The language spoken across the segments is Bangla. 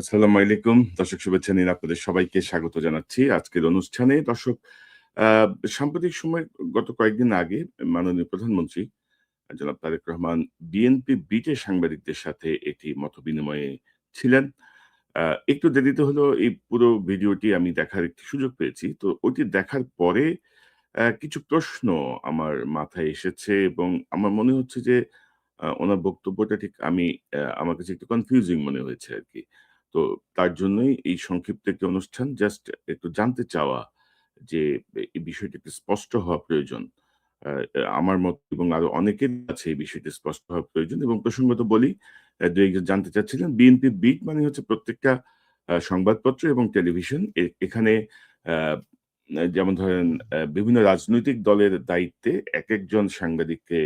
আসসালামু আলাইকুম। দর্শক শুভেচ্ছা নিন আপনাদের সবাইকে স্বাগত জানাচ্ছি আজকের অনুষ্ঠানে। দর্শক আ সাম্প্রতিক সময়ে গত কয়েকদিন আগে মাননীয় প্রধানমন্ত্রী জনাব তারেক রহমান বিএনপি বিটে সাংবাদিকদের সাথে একটি মতবিনিময়ে ছিলেন। আ একটু দেরিতে হলেও এই পুরো ভিডিওটি আমি দেখার একটি সুযোগ পেয়েছি। তো ওইটি দেখার পরে কিছু প্রশ্ন আমার মাথায় এসেছে এবং আমার মনে হচ্ছে যে উনার বক্তব্যটা ঠিক আমার কাছে একটু কনফিউজিং মনে হয়েছে আরকি। তো তার জন্যই এই সংক্ষিপ্ত একটি অনুষ্ঠান জাস্ট একটু জানতে চাওয়া যে এই বিষয়টি একটু স্পষ্ট হওয়া প্রয়োজন। আ আমার মত এবং আরো অনেকের কাছে এই বিষয়টি স্পষ্ট হওয়া প্রয়োজন এবং প্রসঙ্গত বলি ২-১ জন জানতে চাচ্ছিলেন বিএনপি বিট মানে হচ্ছে প্রত্যেকটা সংবাদপত্র এবং টেলিভিশন এখানে আ যেমন ধরেন বিভিন্ন রাজনৈতিক দলের দায়িত্বে একেকজন সাংবাদিককে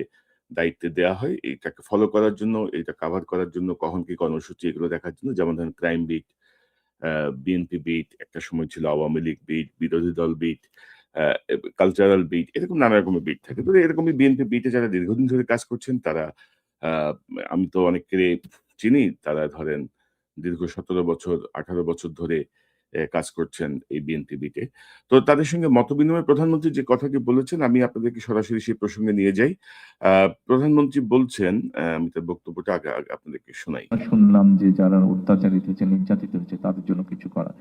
দায়িত্বে দেয়া হয়। এটাকে ফলো করার জন্য, এটা কাভার করার জন্য কখন কি কর্মসূচি এগুলো দেখার জন্য। যেমন ধরেন ক্রাইম বিট, আ বিএনপি বিট, একটা সময় ছিল আওয়ামী লীগ বিট, বিরোধী দল বিট, আ কালচারাল বিট এরকম নানা রকমের বিট থাকে। তো এরকমই বিএনপি বিটে যারা দীর্ঘদিন ধরে কাজ করছেন তারা আ আমি তো অনেককে চিনি। তারা ধরেন দীর্ঘ ১৭ বছর, ১৮ বছর ধরে কাজ করছেন এই বিএনপি বিটে। তো তাদের সঙ্গে মতবিনিময়ে প্রধানমন্ত্রী যে কথাটি বলেছেন আমি আপনাদেরকে সরাসরি সেই প্রসঙ্গে নিয়ে যাই। আ প্রধানমন্ত্রী বলছেন, আমি তার বক্তব্যটা আগে আগে আপনাদেরকে শোনাই। শুনলাম যে যারা অত্যাচারিত হয়েছে, নির্যাতিত হয়েছে তাদের জন্য কিছু করা।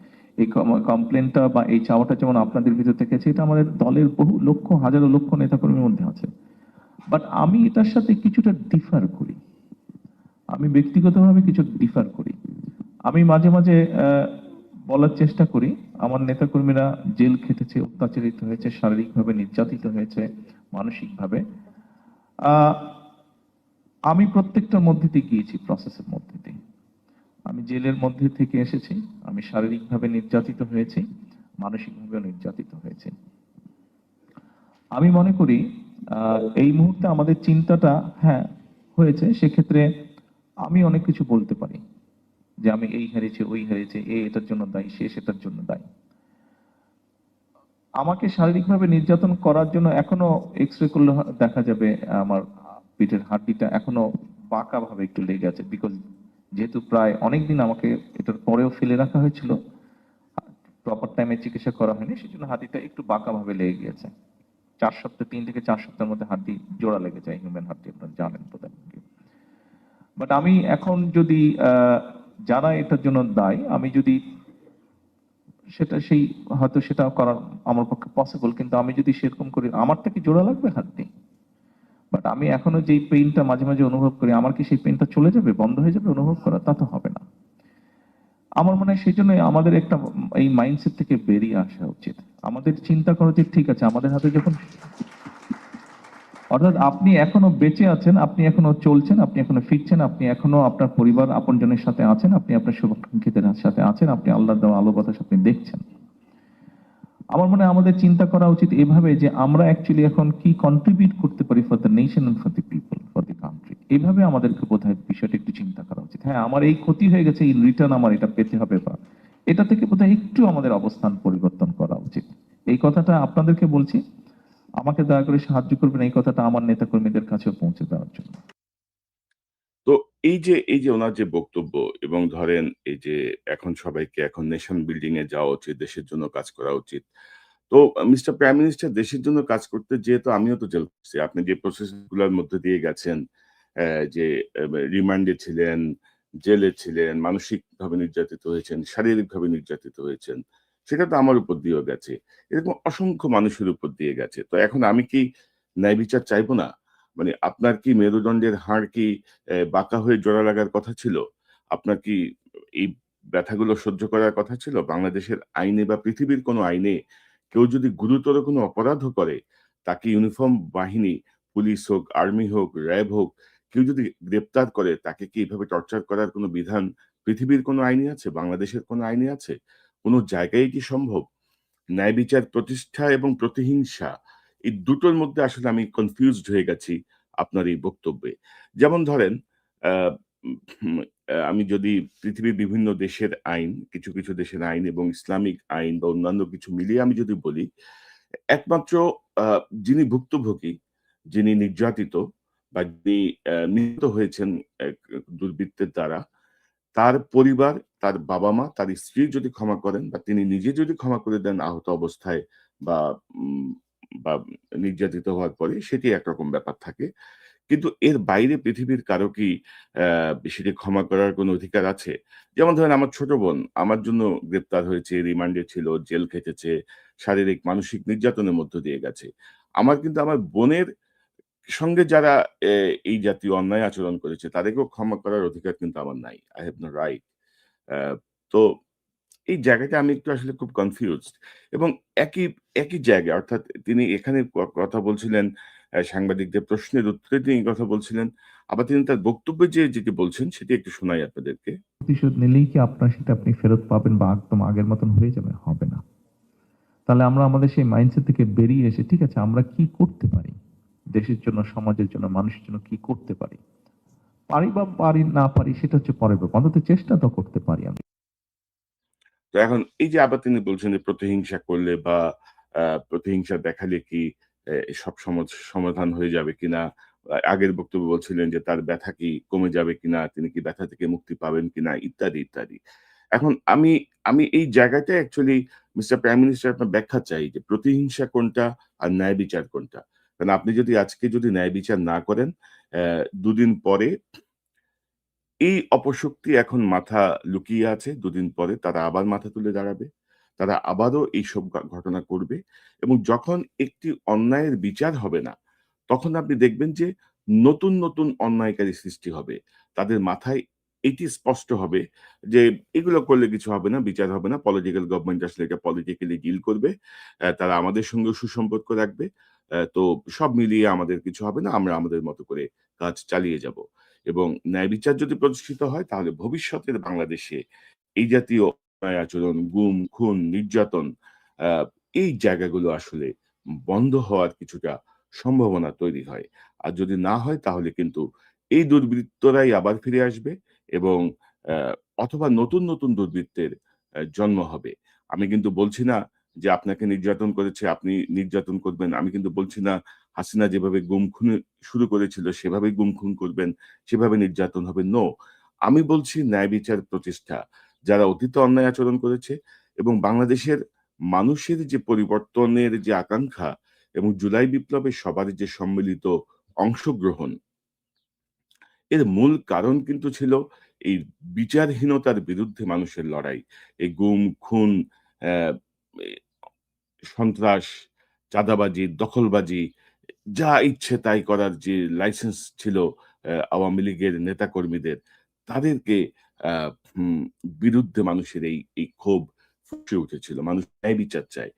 এই কমপ্লেনটা বা এই চাওয়াটা যেমন আপনাদের ভিতর থেকে আছে, এটা আমাদের দলের বহু লক্ষ হাজারো লক্ষ নেতাকর্মীর মধ্যে আছে। বাট আমি এটার সাথে কিছুটা ডিফার করি। আমি ব্যক্তিগতভাবে কিছু ডিফার করি। আমি মাঝে মাঝে বলার চেষ্টা করি আমার নেতাকর্মীরা জেল খেটেছে, অত্যাচারিত হয়েছে, শারীরিকভাবে নির্যাতিত হয়েছে, মানসিকভাবে। আহ আমি প্রত্যেকটার মধ্যে দিয়ে গিয়েছি, প্রসেসের মধ্যে দিয়ে। আমি জেলের মধ্যে থেকে এসেছি, আমি শারীরিকভাবে নির্যাতিত হয়েছি, মানসিকভাবেও নির্যাতিত হয়েছি। আমি মনে করি এই মুহূর্তে আমাদের চিন্তাটা হ্যাঁ হয়েছে, সেক্ষেত্রে আমি অনেক কিছু বলতে পারি যে আমি এই হেরেছি, ওই হেরেছে, এ এটার জন্য দায়ী, সে সেটার জন্য দায়ী। আমাকে শারীরিকভাবে নির্যাতন করার জন্য এখনো এক্সরে করলে দেখা যাবে আমার পিঠের হাড্ডিটা এখনো বাঁকা ভাবে একটু লেগে আছে, বিকজ যেহেতু প্রায় অনেকদিন আমাকে এটার পরেও ফেলে রাখা হয়েছিল, প্রপার টাইমে চিকিৎসা করা হয়নি, সেজন্য হাড্ডিটা একটু বাঁকা ভাবে লেগে গেছে। 4 সপ্তাহ, 3 থেকে 4 সপ্তাহের মধ্যে হাড্ডি জোড়া লেগে যায়, হিউম্যান হাড্ডি, আপনারা জানেন বোধহয়। বাট আমি এখন যদি যারা এটার জন্য দায়ী, আমি যদি সেটা সেই হয়তো সেটা করার আমার পক্ষে পসিবল, কিন্তু আমি যদি সেরকম করি আমার থেকে জোড়া লাগবে হাড্ডি। বাট আমি এখনো যেই পেইনটা মাঝে মাঝে অনুভব করি, আমার কি সেই পেইনটা চলে যাবে, বন্ধ হয়ে যাবে অনুভব করা? তা তো হবে না। আমার মনে হয় সেই জন্য আমাদের একটা এই মাইন্ডসেট থেকে বেরিয়ে আসা উচিত। আমাদের চিন্তা করা উচিত, ঠিক আছে আমাদের হাতে যখন, অর্থাৎ আপনি এখনো বেঁচে আছেন, আপনি এখনো চলছেন, আপনি এখনো ফিরছেন, আপনি এখনো আপনার পরিবার আপনজনের সাথে আছেন, আপনি আপনার শুভাকাঙ্ক্ষীদের সাথে আছেন, আপনি আল্লাহর দেওয়া আলো বাতাস আপনি দেখছেন। আমার মনে হয় আমাদের চিন্তা করা উচিত এভাবে যে আমরা অ্যাকচুয়ালি এখন কি কন্ট্রিবিউট করতে পারি for the nation and for the people, for the country. এইভাবে আমাদেরকে বোধহয় বিষয়টা একটু চিন্তা করা উচিত। হ্যাঁ, আমার এই ক্ষতি হয়ে গেছে, এই রিটার্ন আমার এটা পেতে হবে, বা এটা থেকে বোধহয় একটু আমাদের অবস্থান পরিবর্তন করা উচিত। এই কথাটা আপনাদেরকে বলছি, আমাকে দয়া করে সাহায্য করবেন এই কথাটা আমার নেতাকর্মীদের কাছেও পৌঁছে দেওয়ার জন্য। তো এই যে উনার যে বক্তব্য এবং ধরেন এই যে এখন সবাইকে এখন নেশন বিল্ডিং এ যাওয়া উচিত, দেশের জন্য কাজ করা উচিত। তো মিস্টার প্রাইম মিনিস্টার দেশের জন্য কাজ করতে যেয়ে তো আমিও তো জেল করছি। আপনি যে প্রসেস গুলার মধ্যে দিয়ে গেছেন, যে রিমান্ডে ছিলেন, জেলে ছিলেন, মানসিকভাবে নির্যাতিত হয়েছেন, শারীরিকভাবে নির্যাতিত হয়েছেন। সেটা তো আমার উপর দিয়েও গেছে। এরকম অসংখ্য মানুষের উপর দিয়ে গেছে। তো এখন আমি কি ন্যায় বিচার চাইবো না? মানে আপনার কি মেরুদণ্ডের হাড় কি বাঁকা হয়ে জোড়া লাগার কথা ছিল? আপনার কি এই ব্যথাগুলো সহ্য করার কথা ছিল? বাংলাদেশের আইনে বা পৃথিবীর কোনো আইনে কেউ যদি গুরুতর কোনো অপরাধও করে, তাকে ইউনিফর্ম বাহিনী, পুলিশ হোক, আর্মি হোক, র‍্যাব হোক, কেউ যদি গ্রেপ্তার করে, তাকে কি এভাবে টর্চার করার কোনো বিধান পৃথিবীর কোনো আইনে আছে? বাংলাদেশের কোনো আইনে আছে? কোনো জায়গায় কি সম্ভব? ন্যায় বিচার প্রতিষ্ঠা এবং প্রতিহিংসা এই দুটোর মধ্যে আসলে আমি কনফিউজড হয়ে গেছি আপনার এই বক্তব্যে। যেমন ধরেন আ উম আমি যদি পৃথিবীর বিভিন্ন দেশের আইন, কিছু দেশের আইন এবং ইসলামিক আইন বা অন্যান্য কিছু মিলিয়ে আমি যদি বলি, একমাত্র আ যিনি ভুক্তভোগী, যিনি নির্যাতিত বা যিনি নিহত হয়েছেন এক দুর্বৃত্তের দ্বারা, তার পরিবার, তার বাবা-মা, তার স্ত্রী যদি ক্ষমা করেন বা তিনি নিজে যদি ক্ষমা করে দেন আহত অবস্থায় বা উম বা নির্যাতিত হওয়ার পরে সেটি একরকম ব্যাপার থাকে। কিন্তু এর বাইরে পৃথিবীর কারো কি সেটি ক্ষমা করার কোনো অধিকার আছে? যেমন ধরেন আমার ছোট বোন আমার জন্য গ্রেপ্তার হয়েছে, রিমান্ডে ছিল, জেল খেটেছে, শারীরিক মানসিক নির্যাতনের মধ্য দিয়ে গেছে। আমার কিন্তু আমার বোনের সঙ্গে যারা এই জাতীয় অন্যায় আচরণ করেছে তাদেরকেও ক্ষমা করার অধিকার কিন্তু আমার নাই। I have no right. আ তো এই জায়গাটা আমি একটু আসলে খুব কনফিউজড এবং একই একই জায়গায় অর্থাৎ তিনি এখানে কথা বলছিলেন সাংবাদিকদের প্রশ্নের উত্তরে তিনি কথা বলছিলেন। আবার তিনি তার বক্তব্যে যেটি বলছেন সেটি একটু শোনাই আপনাদেরকে। প্রতিশোধ নিলেই কি আপনার সেটা আপনি ফেরত পাবেন বা একদম আগের মতন হয়ে যাবে? হবে না। তাহলে আমরা আমাদের সেই মাইন্ডসেট থেকে বেরিয়ে এসে ঠিক আছে আমরা কি করতে পারি? দেশের জন্য, সমাজের জন্য, মানুষের জন্য কি করতে পারি? পারি বা পারি না পারি সেটা হচ্ছে পরের ব্যাপার। অন্তত চেষ্টা তো করতে পারি আমি। তো এখন এই যে আবার তিনি বলছেন যে প্রতিহিংসা করলে বা প্রতিহিংসা দেখালে কি সব সমাধান হয়ে যাবে কিনা? আগের বক্তব্যে বলছিলেন যে তার ব্যথা কি কমে যাবে কিনা? তিনি কি ব্যথা থেকে মুক্তি পাবেন কিনা? ইত্যাদি, ইত্যাদি। এখন আমি আমি এই জায়গাটায় অ্যাকচুয়ালি মিস্টার প্রাইম মিনিস্টার আপনার ব্যাখ্যা চাই যে প্রতিহিংসা কোনটা আর ন্যায় বিচার কোনটা? কারণ আপনি যদি আজকে যদি ন্যায় বিচার না করেন, ২ দিন পরে এই অপশক্তি এখন মাথা লুকিয়ে আছে। দুদিন পরে তারা আবার মাথা তুলে দাঁড়াবে। তারা আবারও এইসব ঘটনা করবে এবং যখন একটি অন্যায়ের বিচার হবে না, তখন আপনি দেখবেন যে নতুন, নতুন অন্যায়কারী সৃষ্টি হবে। তাদের মাথায় এটি স্পষ্ট হবে যে এগুলো করলে কিছু হবে না, বিচার হবে না। পলিটিক্যাল গভর্নমেন্ট আসলে এটা পলিটিক্যালি ডিল করবে। তারা আমাদের সঙ্গেও সুসম্পর্ক রাখবে। তো সব মিলিয়ে আমাদের কিছু হবে না। আমরা আমাদের মতো করে কাজ চালিয়ে যাব। এবং ন্যায় বিচার যদি প্রতিষ্ঠিত হয় তাহলে ভবিষ্যতের বাংলাদেশে এই জাতীয় অন্যায় আচরণ, গুম, খুন, নির্যাতন আ এই জায়গাগুলো আসলে বন্ধ হওয়ার কিছুটা সম্ভাবনা তৈরি হয়। আর যদি না হয় তাহলে কিন্তু এই দুর্বৃত্তরাই আবার ফিরে আসবে এবং আ অথবা নতুন, নতুন দুর্বৃত্তের জন্ম হবে। আমি কিন্তু বলছি না যে আপনাকে নির্যাতন করেছে, আপনি নির্যাতন করবেন। আমি কিন্তু বলছি না হাসিনা যেভাবে গুম খুন শুরু করেছিল সেভাবেই গুম খুন করবেন, সেভাবে নির্যাতন হবে। নো। আমি বলছি ন্যায় বিচার প্রতিষ্ঠা। যারা অতীতে অন্যায় আচরণ করেছে এবং বাংলাদেশের মানুষের যে পরিবর্তনের যে আকাঙ্খা এবং জুলাই বিপ্লবে সবার যে সম্মিলিত অংশগ্রহণ, এর মূল কারণ কিন্তু ছিল এই বিচারহীনতার বিরুদ্ধে মানুষের লড়াই। এই গুম, খুন, অ্যা এ সন্ত্রাস, চাঁদাবাজি, দখলবাজি, যা ইচ্ছে তাই করার যে লাইসেন্স ছিল আওয়ামী লীগের নেতাকর্মীদের, তাদেরকে আ হুম বিরুদ্ধে মানুষের এই ক্ষোভ ফুঁসে উঠেছিল। মানুষ ন্যায় বিচার চায়।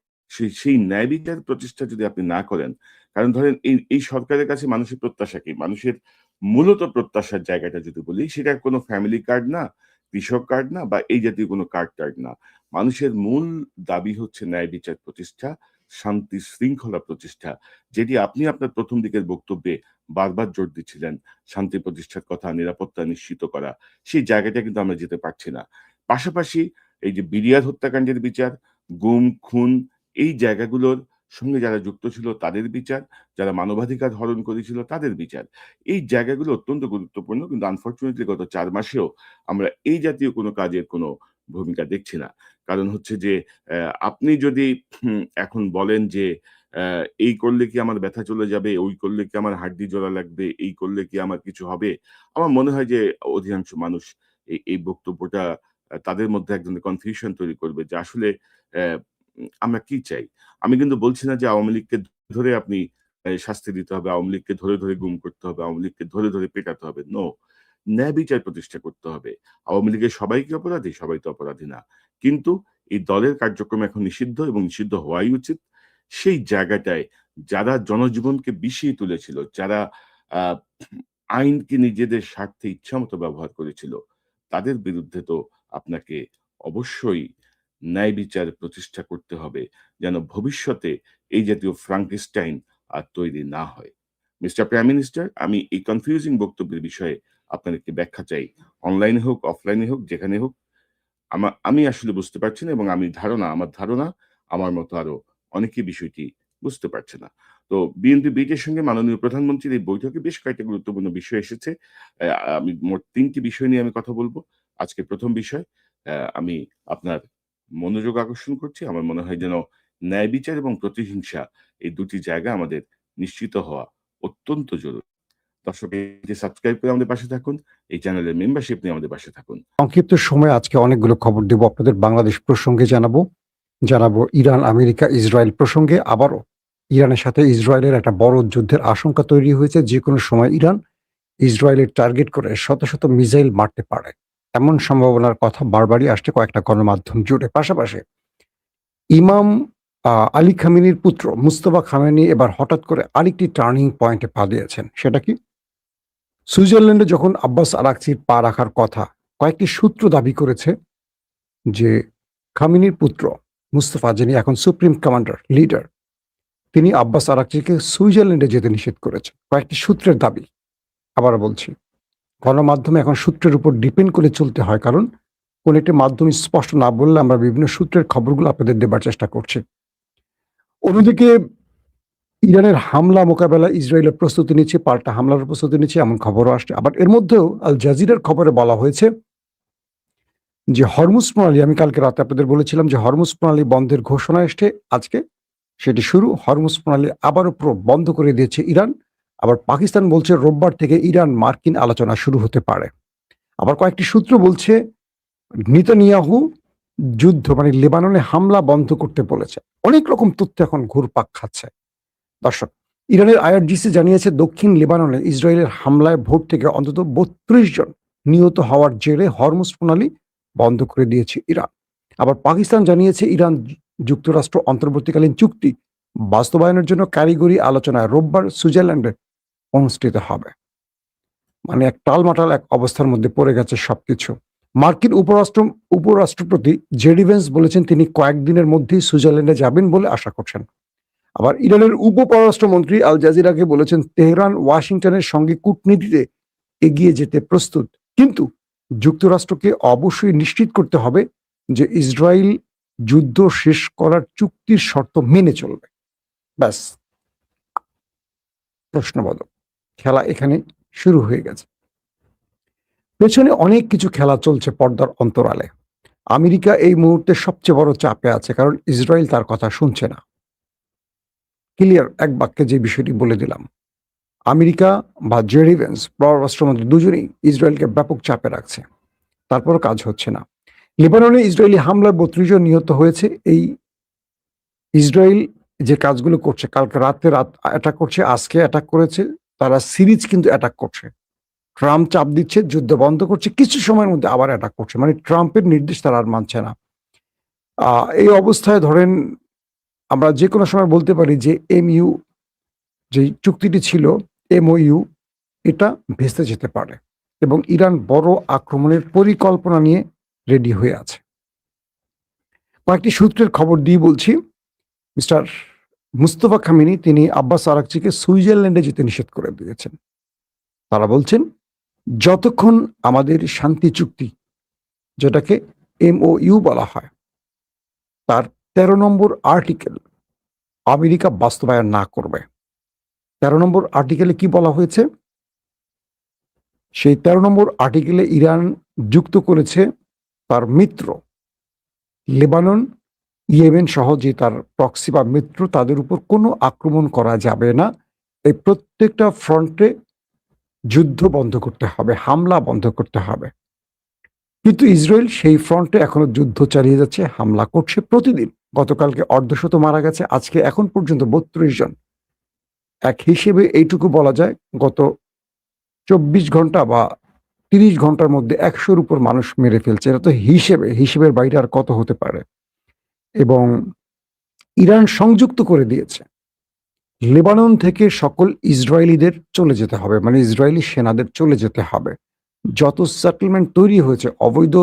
সেই ন্যায় বিচার প্রতিষ্ঠা যদি আপনি না করেন, কারণ ধরেন এই সরকারের কাছে মানুষের প্রত্যাশা কি? মানুষের মূলত প্রত্যাশার জায়গাটা যদি বলি, সেটা কোনো ফ্যামিলি কার্ড না, কৃষক কার্ড না বা এই জাতীয় কোনো কার্ড-টার্ড না। মানুষের মূল দাবি হচ্ছে ন্যায় বিচার প্রতিষ্ঠা, শান্তি শৃঙ্খলা প্রতিষ্ঠা। যেটি আপনি আপনার ১ম দিকের বক্তব্যে বারবার জোর দিচ্ছিলেন। শান্তি প্রতিষ্ঠার কথা, নিরাপত্তা নিশ্চিত করা। সেই জায়গাটা কিন্তু আমরা যেতে পারছি না। পাশাপাশি এই যে বিডিআর হত্যাকাণ্ডের বিচার, গুম, খুন এই জায়গাগুলোর সঙ্গে যারা যুক্ত ছিল তাদের বিচার, যারা মানবাধিকার হরণ করেছিল তাদের বিচার। এই জায়গাগুলো অত্যন্ত গুরুত্বপূর্ণ। কিন্তু আনফরচুনেটলি গত ৪ মাসেও আমরা এই জাতীয় কোনো কাজের কোনো ভূমিকা দেখছি না। কারণ হচ্ছে যে আপনি যদি এখন বলেন যে এই করলে কি আমার ব্যথা চলে যাবে, ওই করলে কি আমার হাড্ডি জোড়া লাগবে, এই করলে কি আমার কিছু হবে? আমার মনে হয় যে অধিকাংশ মানুষ এই বক্তব্যটা তাদের মধ্যে এক ধরনের কনফিউশন তৈরি করবে যে আসলে অ্যা আমরা কি চাই? আমি কিন্তু বলছি না যে আওয়ামী লীগকে ধরে আপনি শাস্তি দিতে হবে, আওয়ামী লীগকে ধরে, ধরে গুম করতে হবে, আওয়ামী লীগকে ধরে, ধরে পেটাতে হবে। নো। ন্যায় বিচার প্রতিষ্ঠা করতে হবে। আওয়ামী লীগের সবাই কি অপরাধী? সবাই তো অপরাধী না। কিন্তু এই দলের কার্যক্রম এখন নিষিদ্ধ এবং নিষিদ্ধ হওয়াই উচিত। সেই জায়গাটায় যারা জনজীবনকে বিষিয়ে তুলেছিল, যারা আ আইনকে নিজেদের স্বার্থে ইচ্ছামত ব্যবহার করেছিল, তাদের বিরুদ্ধে তো আপনাকে অবশ্যই ন্যায় বিচার প্রতিষ্ঠা করতে হবে, যেন ভবিষ্যতে এই জাতীয় ফ্রাঙ্কেনস্টাইন আর তৈরি না হয়। মিস্টার প্রাইম মিনিস্টার, আমি এই কনফিউজিং বক্তব্যের বিষয়ে আপনার একটি ব্যাখ্যা চাই। অনলাইনে হোক, অফলাইনে হোক, যেখানে হোক। আমি আসলে বুঝতে পারছি না এবং আমার ধারণা আমার মতো আরো অনেকেই বিষয়টি বুঝতে পারছে না। তো বিএনপি বিটের সঙ্গে মাননীয় প্রধানমন্ত্রীর এই বৈঠকে বেশ কয়েকটা গুরুত্বপূর্ণ বিষয় এসেছে। আমি মোট ৩ টি বিষয় নিয়ে আমি কথা বলব। আজকের প্রথম বিষয় আমি আপনার মনোযোগ আকর্ষণ করছি। আমার মনে হয় যেন ন্যায় বিচার এবং প্রতিহিংসা এই দুটি জায়গা আমাদের নিশ্চিত হওয়া অত্যন্ত জরুরি। দর্শক এই সাবস্ক্রাইব করে আমাদের পাশে থাকুন। এই চ্যানেলের মেম্বারশিপ নিয়ে আমাদের পাশে থাকুন। সংক্ষিপ্ত সময়ে আজকে অনেকগুলো খবর দেব আপনাদের। বাংলাদেশ প্রসঙ্গে জানাবো ইরান, আমেরিকা, ইসরায়েল প্রসঙ্গে। আবারও ইরানের সাথে ইসরায়েলের একটা বড় যুদ্ধের আশঙ্কা তৈরি হয়েছে। যে কোনো সময় ইরান ইসরায়েলের টার্গেট করে শত শত মিসাইল মারতে পারে, এমন সম্ভাবনার কথা বারবারই আসছে কয়েকটা গণমাধ্যম জুড়ে। পাশাপাশি ইমাম আলী খামেনির পুত্র মুস্তফা খামেনি এবার হঠাৎ করে আরেকটি টার্নিং পয়েন্টে পা দিয়েছেন। সেটা কি? সুইজারল্যান্ডে যখন আব্বাস আরাকচির পা রাখার কথা, কয়েকটি সূত্র দাবি করেছে যে খামেনির পুত্র মুস্তফা, যিনি এখন সুপ্রিম কমান্ডার লিডার, তিনি আব্বাস আরাকচিকে সুইজারল্যান্ডে যেতে নিষেধ করেছেন। কয়েকটি সূত্রের দাবি। আবার বলছি, গণমাধ্যমে এখন সূত্রের উপর ডিপেন্ড করে চলতে হয়, কারণ কোন একটি মাধ্যম স্পষ্ট না বললে আমরা বিভিন্ন সূত্রের খবরগুলো আপনাদের দেবার চেষ্টা করছি। অন্যদিকে ইরানের হামলা মোকাবেলায় ইসরায়েলের প্রস্তুতি নিচ্ছে, পাল্টা হামলার প্রস্তুতি নিচ্ছে, এমন খবরও আসছে। আবার এর মধ্যেও আল জাজিরার খবরে বলা হয়েছে যে হরমুজ প্রণালী, আমি কালকে রাতে আপনাদের বলেছিলাম যে হরমুজ প্রণালী বন্ধের ঘোষণা এসছে আজকে, সেটি শুরু। হরমুজ প্রণালী আবারও বন্ধ করে দিয়েছে ইরান। আবার পাকিস্তান বলছে রোববার থেকে ইরান মার্কিন আলোচনা শুরু হতে পারে। আবার কয়েকটি সূত্র বলছে নেতানিয়াহু যুদ্ধ লেবাননে হামলা বন্ধ করতে বলেছে। অনেক রকম তথ্য এখন ঘুরপাক খাচ্ছে। দর্শক, ইরানের আইআরজিসি জানিয়েছে দক্ষিণ লেবাননে ইসরায়েলের হামলায় ভোর থেকে অন্তত 32 জন নিহত হওয়ার জেরে হরমুজ প্রণালী বন্ধ করে দিয়েছে ইরান। আবার পাকিস্তান জানিয়েছে ইরান যুক্তরাষ্ট্র অন্তর্বর্তীকালীন চুক্তি বাস্তবায়নের জন্য কারিগরি আলোচনায় রোববার সুইজারল্যান্ডে অনুষ্ঠিত হবে। এক টালমাটাল এক অবস্থার মধ্যে পড়ে গেছে সবকিছু। মার্কিন উপরাষ্ট্রপতি জেডি ভেন্স বলেছেন তিনি কয়েকদিনের মধ্যেই সুইজারল্যান্ডে যাবেন বলে আশা করছেন। আবার ইরানের উপপররাষ্ট্রমন্ত্রী আল জাজিরাকে বলেছেন তেহরান ওয়াশিংটনের সঙ্গে কূটনীতিতে এগিয়ে যেতে প্রস্তুত, কিন্তু যুক্তরাষ্ট্রকে অবশ্যই নিশ্চিত করতে হবে যে ইসরায়েল যুদ্ধ শেষ করার চুক্তির শর্ত মেনে চলবে। ব্যাস, প্রশ্নবোধক খেলা এখানে শুরু হয়ে গেছে। পেছনে অনেক কিছু খেলা চলছে পর্দার অন্তরালে। আমেরিকা এই মুহূর্তে সবচেয়ে বড় চাপে আছে, কারণ ইসরায়েল তার কথা শুনছে না। ক্লিয়ার এক বাক্যে যে বিষয়টি বলে দিলাম, আমেরিকা বা জেডি ভেন্স পররাষ্ট্রমন্ত্রী দুজনেই ইসরায়েলকে ব্যাপক চাপে রাখছে, তারপরও কাজ হচ্ছে না। লেবাননে ইসরায়েলি হামলায় 32 জন নিহত হয়েছে। এই ইসরায়েল যে কাজগুলো করছে, কালকে রাতে অ্যাটাক করছে, আজকে অ্যাটাক করেছে, তারা সিরিজ কিন্তু অ্যাটাক করছে। ট্রাম্প চাপ দিচ্ছে, যুদ্ধ বন্ধ করছে, কিছু সময়ের মধ্যে আবার অ্যাটাক করছে। ট্রাম্পের নির্দেশ তারা আর মানছে না। এই অবস্থায় ধরেন আমরা যে কোনো সময় বলতে পারি যে এমইউ যে চুক্তিটি ছিল, এমওইউ, এটা ভেস্তে যেতে পারে এবং ইরান বড় আক্রমণের পরিকল্পনা নিয়ে রেডি হয়ে আছে। কয়েকটি সূত্রের খবর দিয়ে বলছি, মিস্টার মুস্তফা খামেনি তিনি আব্বাস আরাকচিকে সুইজারল্যান্ডে যেতে নিষেধ করে দিয়েছেন। তারা বলছেন যতক্ষণ আমাদের শান্তি চুক্তি, যেটাকে এমওইউ বলা হয়, তার 13 নম্বর আর্টিকেল আমেরিকা বাস্তবায়ন না করবে। 13 নম্বর আর্টিকেলে কি বলা হয়েছে? সেই 13 নম্বর আর্টিকেলে ইরান যুক্ত করেছে তার মিত্র লেবানন, ইয়েমেন সহ যে তার প্রক্সি বা মিত্র, তাদের উপর কোনো আক্রমণ করা যাবে না। এই প্রত্যেকটা ফ্রন্টে যুদ্ধ বন্ধ করতে হবে, হামলা বন্ধ করতে হবে। কিন্তু ইসরায়েল সেই ফ্রন্টে এখনো যুদ্ধ চালিয়ে যাচ্ছে, হামলা করছে প্রতিদিন। গতকালকে অর্ধশত মারা গেছে, আজকে এখন পর্যন্ত 32 জন। এক হিসেবে এইটুকু বলা যায় গত 24 ঘন্টা বা 30 ঘন্টার মধ্যে 100-র উপর মানুষ মেরে ফেলছে। এটা তো হিসেবের বাইরে আর কত হতে পারে। এবং ইরান সংযুক্ত করে দিয়েছে লেবানন থেকে সকল ইসরায়েলিদের চলে যেতে হবে, ইসরায়েলি সেনাদের চলে যেতে হবে। যত সেটেলমেন্ট তৈরি হয়েছে, অবৈধ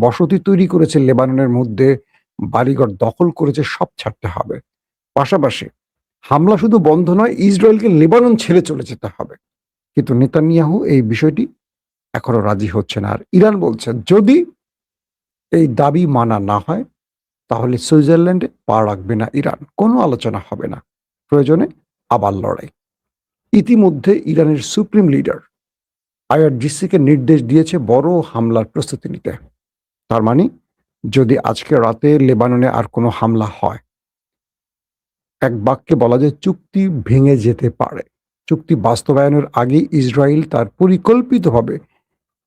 বসতি তৈরি করেছে লেবাননের মধ্যে, বাড়িঘর দখল করেছে, সব ছাড়তে হবে। পাশাপাশি হামলা শুধু বন্ধ নয়, ইসরায়েলকে লেবানন ছেড়ে চলে যেতে হবে। কিন্তু নেতানিয়াহু এই বিষয়টি এখনো রাজি হচ্ছে না। আর ইরান বলছে যদি এই দাবি মানা না হয় তাহলে সুইজারল্যান্ডে পা রাখবে না ইরান, কোনো আলোচনা হবে না, প্রয়োজনে আবার লড়াই। ইতিমধ্যে ইরানের সুপ্রিম লিডার আইআরজিসিকে নির্দেশ দিয়েছে বড় হামলার প্রস্তুতি নিতে। তার মানে যদি আজকে রাতে লেবাননে আর কোনো হামলা হয়, এক বাক্যে বলা যায় চুক্তি ভেঙে যেতে পারে। চুক্তি বাস্তবায়নের আগে ইসরায়েল তার পরিকল্পিতভাবে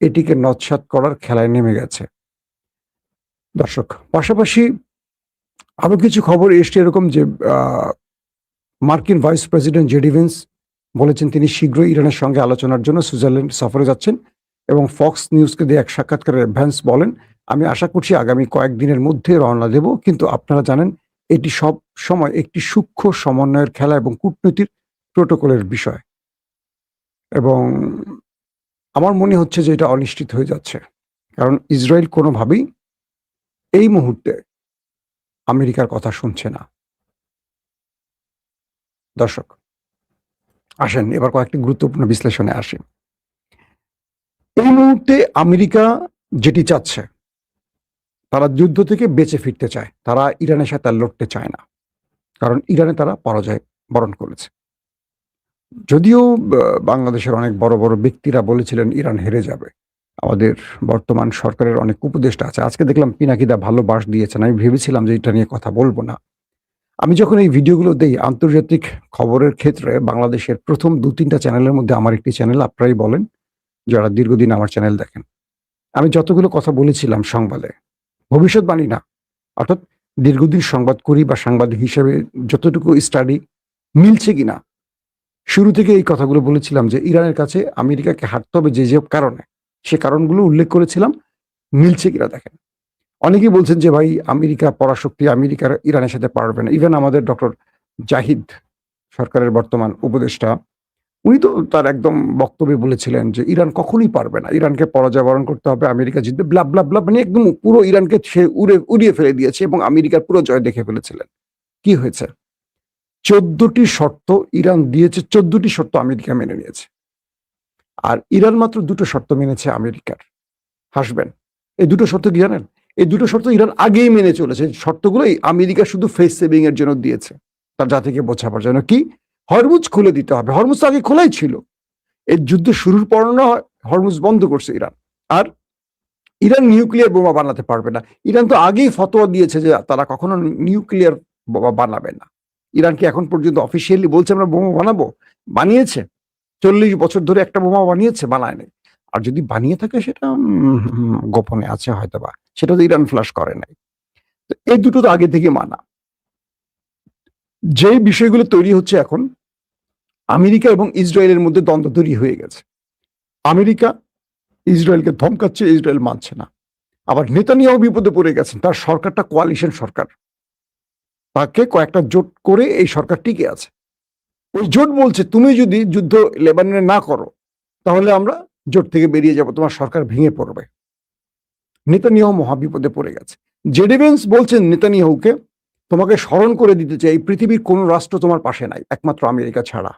এটিকে নস্যাৎ করার খেলায় নেমে গেছে। দর্শক, পাশাপাশি আরো কিছু খবর এসছে এরকম যে মার্কিন ভাইস প্রেসিডেন্ট জেডি ভেন্স বলেছেন তিনি শীঘ্রই ইরানের সঙ্গে আলোচনার জন্য সুইজারল্যান্ড সফরে যাচ্ছেন এবং ফক্স নিউজকে দিয়ে এক সাক্ষাৎকারে ভ্যান্স বলেন, আমি আশা করছি আগামী কয়েকদিনের মধ্যে রওনা দেব, কিন্তু আপনারা জানেন এটি সব সময় একটি সূক্ষ্ম সমন্বয়ের খেলা এবং কূটনৈতিক প্রোটোকলের বিষয়, এবং আমার মনে হচ্ছে যে এটা অনিশ্চিত হয়ে যাচ্ছে, কারণ ইসরায়েল কোনোভাবেই এই মুহূর্তে আমেরিকার কথা শুনছে না। দর্শক, আসেন এবার কয়েকটি গুরুত্বপূর্ণ বিশ্লেষণে আসি। এই মুহূর্তে আমেরিকা যেটি চাচ্ছে, তারা যুদ্ধ থেকে বেঁচে ফিরতে চায়, তারা ইরানের সাথে আর লড়তে চায় না, কারণ ইরানে তারা পরাজয় বরণ করেছে। যদিও বাংলাদেশের অনেক বড় বড় ব্যক্তিরা বলেছিলেন ইরান হেরে যাবে, আমাদের বর্তমান সরকারের অনেক উপদেষ্টা আছে, আজকে দেখলাম পিনাকিদা ভালো বাস দিয়েছেন, আমি ভেবেছিলাম যে এটা নিয়ে কথা বলবো না। আমি যখন এই ভিডিওগুলো দেই আন্তর্জাতিক খবরের ক্ষেত্রে বাংলাদেশের প্রথম 2-3টা চ্যানেলের মধ্যে আমার একটি চ্যানেল, আপনারাই বলেন যারা দীর্ঘদিন আমার চ্যানেল দেখেন, আমি যতগুলো কথা বলেছিলাম সংবাদে, ভবিষ্যৎবাণী না, অর্থাৎ দীর্ঘদিন সংবাদ করি বা সাংবাদিক হিসেবে যতটুকু স্টাডি মিলছে কিনা, শুরু থেকে এই কথাগুলো বলেছিলাম যে ইরানের কাছে আমেরিকাকে হারতে হবে যে যে কারণে, সে কারণগুলো উল্লেখ করেছিলাম, মিলছে কিনা দেখেন। অনেকেই বলছেন যে ভাই আমেরিকা পরাশক্তি, আমেরিকার ইরানের সাথে পারবে না। ইভেন আমাদের ডক্টর জাহিদ, সরকারের বর্তমান উপদেষ্টা, উনি তো তার একদম বক্তব্যে বলেছিলেন যে ইরান কখনোই পারবে না, ইরানকে পরাজয় বরণ করতে হবে, আমেরিকা জিতবে, ব্লা ব্লা ব্লা, মানে একদম পুরো ইরানকে সে উড়িয়ে ফেলে দিয়েছে এবং আমেরিকার পুরো জয় দেখে ফেলেছিলেন। কি হয়েছে? 14টি শর্ত ইরান দিয়েছে, 14টি শর্ত আমেরিকা মেনে নিয়েছে, আর ইরান মাত্র 2টো শর্ত মেনেছে আমেরিকার। হাসবেন, এই 2টো শর্ত কি জানেন? এই 2টো শর্ত ইরান আগেই মেনে চলেছে। শর্তগুলোই আমেরিকা শুধু ফেস সেভিং এর জন্য দিয়েছে, তার জাতিকে বোঝাবার জন্য। কি? হরমুজ খুলে দিতে হবে। হরমুজ তো আগে খোলাই ছিল, এই যুদ্ধ শুরুর পর না হরমুজ বন্ধ করছে ইরান। আর ইরান নিউক্লিয়ার বোমা বানাতে পারবে না। ইরান তো আগেই ফতোয়া দিয়েছে যে তারা কখনো নিউক্লিয়ার বোমা বানাবে না। ইরান কি এখন পর্যন্ত অফিসিয়ালি বলছে আমরা বোমা বানাবো? বানিয়েছে? 40 বছর ধরে একটা বোমা বানিয়েছে? বানায় নাই। আর যদি বানিয়ে থাকে সেটা গোপনে আছে হয়তোবা, সেটা তো ইরান ফ্লাশ করে নাই। তো এই দুটো তো আগে থেকে মানা। যে বিষয়গুলো তৈরি হচ্ছে এখন, আমেরিকা এবং ইসরায়েলের মধ্যে দ্বন্দ্ব তৈরি হয়ে গেছে। আমেরিকা ইসরায়েলকে ধমকাচ্ছে, ইসরায়েল মানছে না। আবার নেতানিয়াহু বিপদে পড়ে গেছেন, তার সরকারটা কোয়ালিশন সরকার, তাকে কয়েকটা জোট করে এই সরকার টিকে আছে। ওই জোট বলছে তুমি যদি যুদ্ধ লেবাননে না করো তাহলে আমরা জোট থেকে বেরিয়ে যাব, তোমার সরকার ভেঙে পড়বে। নেতানিয়াহু মহাবিপদে পড়ে গেছে। জেডি ভেন্স বলছেন নেতানিয়াহুকে, তোমাকে স্মরণ করে দিতে চাই এই পৃথিবীর কোন রাষ্ট্র তোমার পাশে নাই একমাত্র আমেরিকা ছাড়া।